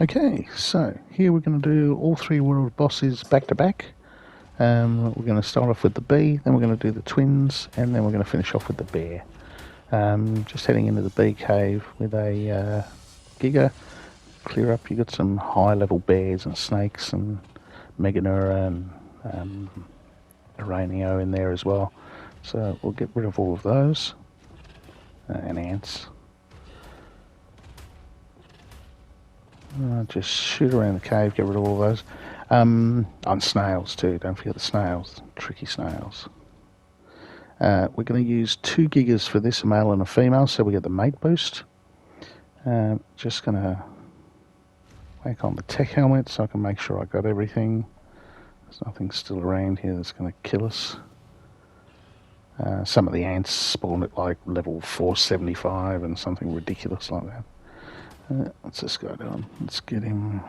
Okay, so here we're going to do all three world bosses back to back. We're going to start off with the bee, then we're going to do the twins, and then we're going to finish off with the bear. Just heading into the bee cave with a giga. Clear up, you got some high level bears and snakes and Meganura and Aranio in there as well. So we'll get rid of all of those. And ants. Just shoot around the cave, get rid of all those. And snails too, don't forget the snails, tricky snails. We're going to use 2 gigas for this, a male and a female, so we get the mate boost. Just going to whack on the tech helmet so I can make sure I got everything. There's nothing still around here that's going to kill us. Some of the ants spawn at like level 475 and something ridiculous like that. What's this guy doing? Let's get him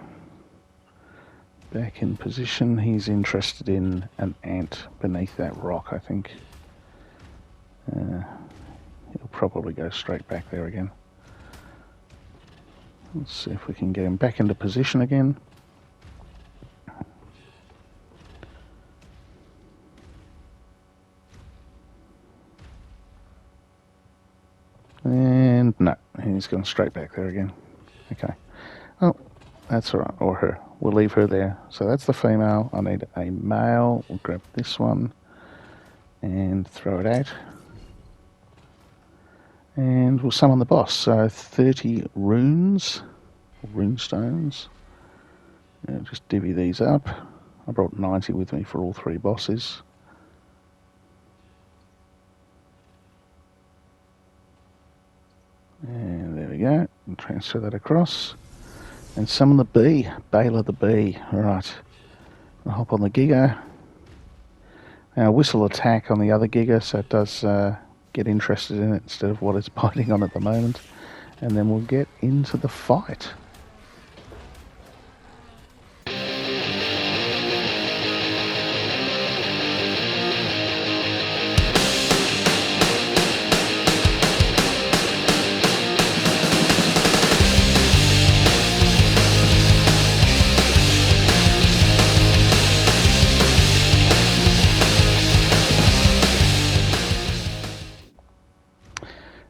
back in position. He's interested in an ant beneath that rock, I think. He'll probably go straight back there again. Let's see if we can get him back into position again. And no, he's gone straight back there again. Okay. Oh, that's all right. Or her. We'll leave her there. So that's the female. I need a male. We'll grab this one and throw it out. And we'll summon the boss. So 30 runes, rune stones. Just divvy these up. I brought 90 with me for all 3 bosses. And there we go. And transfer that across. And summon the bee. Baylor the bee. Alright. I'll hop on the giga. Now whistle attack on the other giga so it does get interested in it instead of what it's biting on at the moment. And then we'll get into the fight.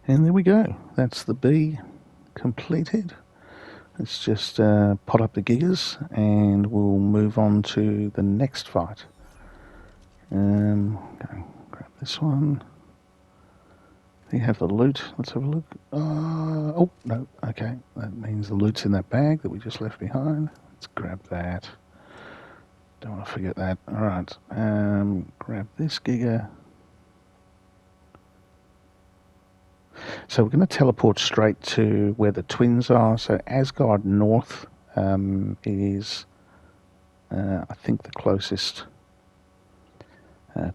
And there we go. That's the bee completed. Let's just pot up the gigas and we'll move on to the next fight. Go grab this one. You have the loot. Let's have a look. Oh, no. Okay. That means the loot's in that bag that we just left behind. Let's grab that. Don't want to forget that. Alright. Grab this giga. So we're going to teleport straight to where the twins are. So Asgard North is, I think, the closest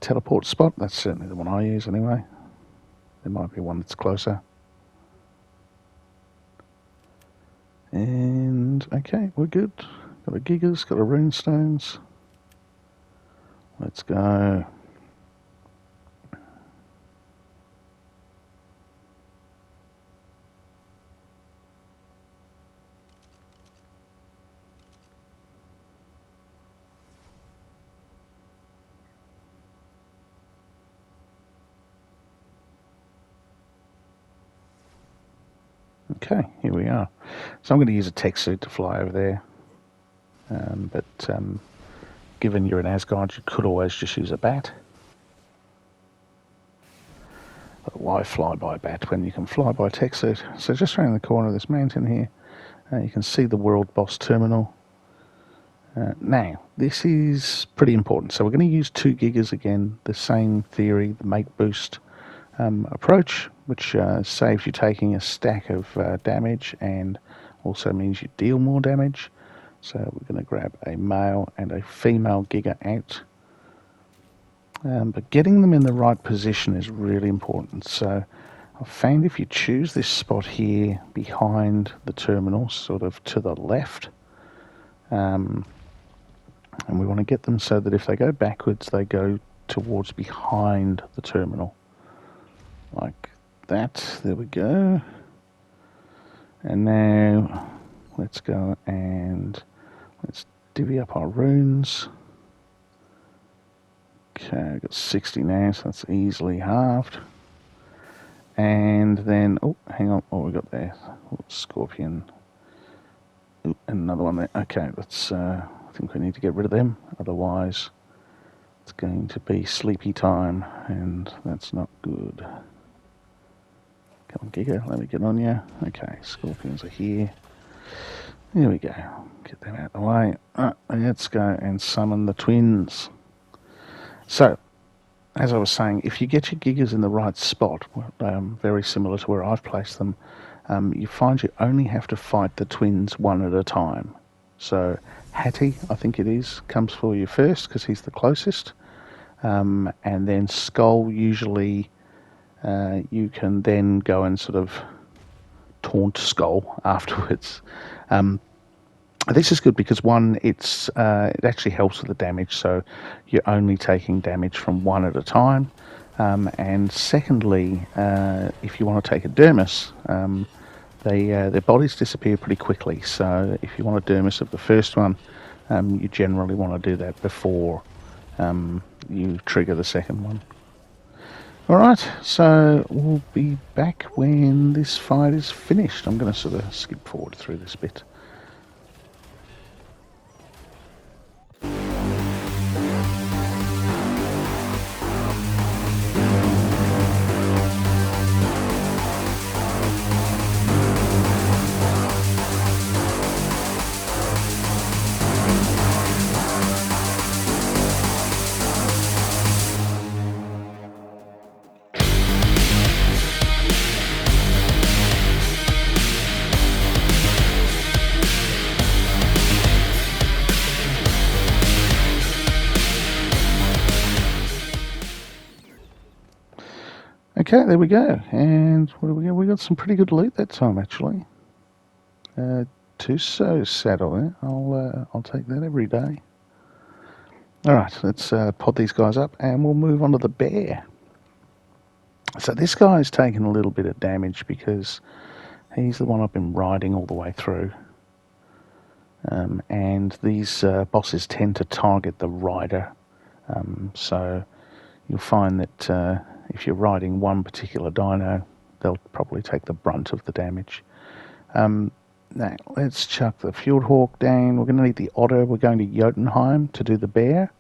teleport spot. That's certainly the one I use anyway. There might be one that's closer. And, okay, we're good. Got a gigas, got a rune stones. Let's go. Okay, here we are. So I'm going to use a tech suit to fly over there. But given you're in Asgard, you could always just use a bat. But why fly by bat when you can fly by tech suit? So just around the corner of this mountain here, you can see the World Boss Terminal. Now, this is pretty important. So we're going to use 2 gigas again, the same theory, the mate boost approach, which saves you taking a stack of damage and also means you deal more damage. So we're going to grab a male and a female giga out. But getting them in the right position is really important. So I've found if you choose this spot here behind the terminal, sort of to the left, and we want to get them so that if they go backwards, they go towards behind the terminal. Like that. There we go. And now let's go and let's divvy up our runes. Okay, I've got 60 now, so that's easily halved. And then, oh, hang on, what we got there? Oh, scorpion. Ooh, and another one there. Okay, let's, I think we need to get rid of them, otherwise it's going to be sleepy time, and that's not good. Come on, Giga, let me get on you. Okay, scorpions are here. There we go. Get them out of the way. Let's go and summon the twins. So, as I was saying, if you get your gigas in the right spot, very similar to where I've placed them, you find you only have to fight the twins one at a time. So Hattie, I think it is, comes for you first because he's the closest. And then Skull, usually you can then go and sort of taunt Skull afterwards. This is good because one, it actually helps with the damage, so you're only taking damage from one at a time. And secondly, if you want to take a Dermis, their bodies disappear pretty quickly. So if you want a Dermis of the first one, you generally want to do that before you trigger the second one. Alright, so we'll be back when this fight is finished. I'm going to sort of skip forward through this bit. Okay, there we go. And what do we got? We got some pretty good loot that time, actually. Tuso saddle there. I'll take that every day. All right, let's pod these guys up, and we'll move on to the bear. So this guy's taken a little bit of damage because he's the one I've been riding all the way through. And these bosses tend to target the rider. So you'll find that if you're riding one particular dino, they'll probably take the brunt of the damage. Now, let's chuck the Fjordur down. We're going to need the otter. We're going to Jotunheim to do the bear.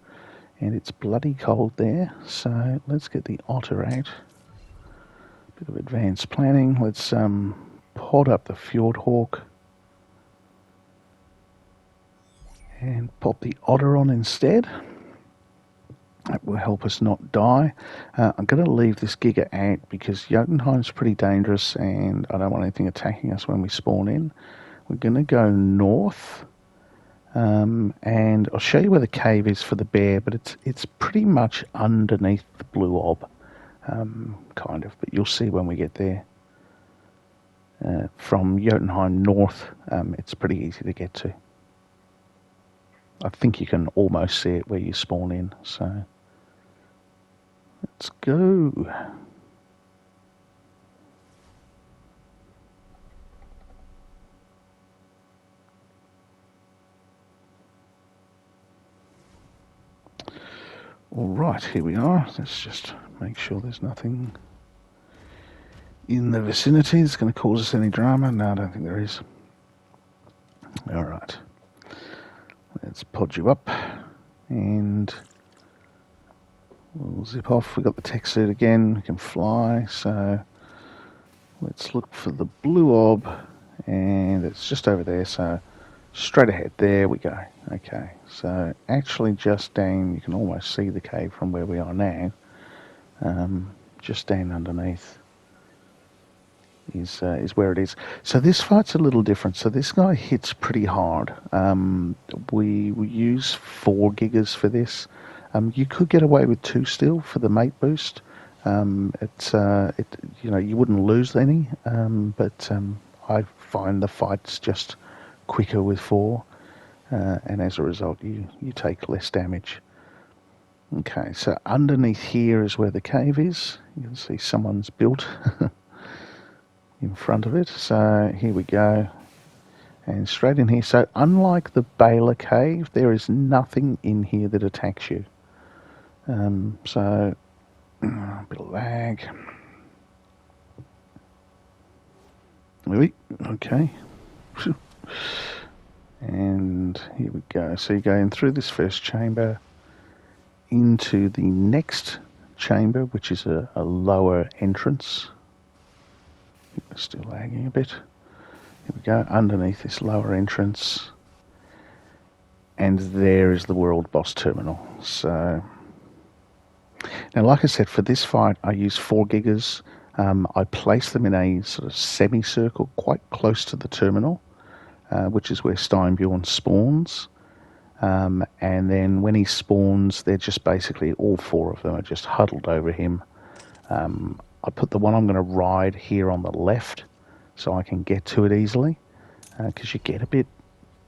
And it's bloody cold there. So let's get the otter out. Bit of advanced planning. Let's pod up the Fjordur. And pop the otter on instead. That will help us not die. I'm going to leave this Giga out because Jotunheim's pretty dangerous and I don't want anything attacking us when we spawn in. We're going to go north, and I'll show you where the cave is for the bear, but it's pretty much underneath the blue orb, kind of, but you'll see when we get there. From Jotunheim north, it's pretty easy to get to. I think you can almost see it where you spawn in, so let's go. All right, here we are. Let's just make sure there's nothing in the vicinity that's going to cause us any drama. No, I don't think there is. All right. Let's pod you up and we'll zip off. We've got the tech suit again. We can fly. So let's look for the blue orb and it's just over there. So straight ahead. There we go. Okay. So actually just down, you can almost see the cave from where we are now. Just down underneath is where it is. So this fight's a little different. So this guy hits pretty hard. We use 4 gigas for this. You could get away with 2 still for the mate boost. You wouldn't lose any, but I find the fight's just quicker with 4, and as a result you take less damage. Okay, so underneath here is where the cave is. You can see someone's built in front of it. So here we go. And straight in here. So unlike the Baler Cave, there is nothing in here that attacks you. So a bit of lag. Okay. And here we go. So you go in through this first chamber into the next chamber, which is a lower entrance. We're still lagging a bit. Here we go, underneath this lower entrance. And there is the world boss terminal. So, now like I said, for this fight I used 4 gigas. I placed them in a sort of semicircle quite close to the terminal, which is where Steinbjorn spawns. And then when he spawns, they're just basically, all 4 of them are just huddled over him. I put the one I'm going to ride here on the left so I can get to it easily, because you get a bit,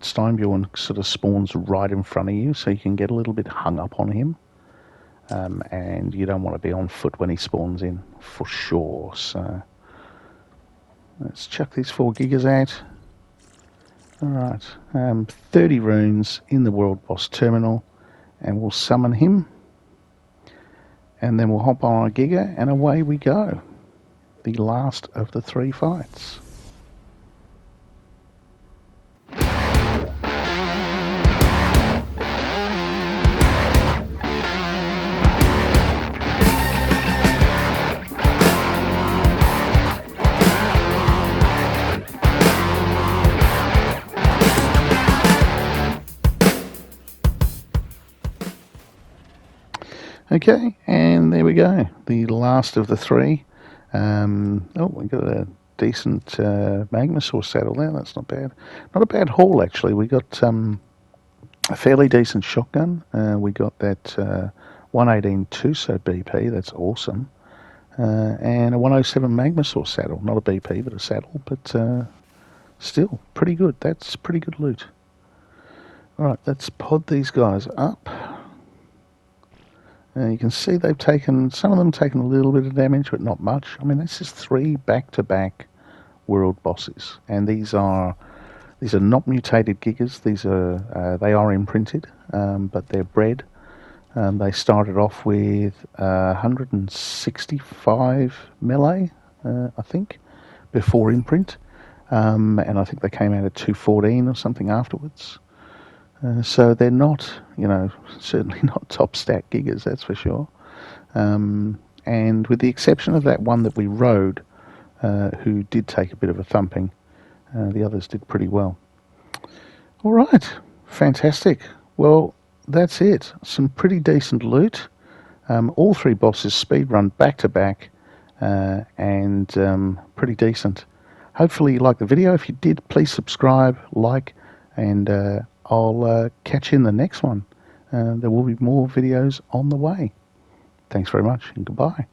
Steinbjorn sort of spawns right in front of you, so you can get a little bit hung up on him. And you don't want to be on foot when he spawns in, for sure. So let's chuck these 4 gigas out. Alright, 30 runes in the world boss terminal, and we'll summon him, and then we'll hop on a giga, and away we go. The last of the 3 fights. Okay, and there we go, the last of the 3. We got a decent Magmasaur saddle there, that's not bad. Not a bad haul, actually. We got a fairly decent shotgun. We got that 118 Tuso BP, that's awesome. And a 107 Magmasaur saddle, not a BP, but a saddle, but still, pretty good. That's pretty good loot. Alright, let's pod these guys up. You can see they've taken, some of them taken a little bit of damage, but not much. I mean, this is 3 back-to-back world bosses, and these are not mutated gigas. These are they are imprinted, but they're bred. They started off with 165 melee, I think, before imprint, and I think they came out at 214 or something afterwards. So they're not, certainly not top stat gigas, that's for sure. And with the exception of that one that we rode, who did take a bit of a thumping, the others did pretty well. All right, fantastic. Well, that's it. Some pretty decent loot. All 3 bosses speedrun back to back, and pretty decent. Hopefully you liked the video. If you did, please subscribe, like, and I'll catch you in the next one. There will be more videos on the way. Thanks very much, and goodbye.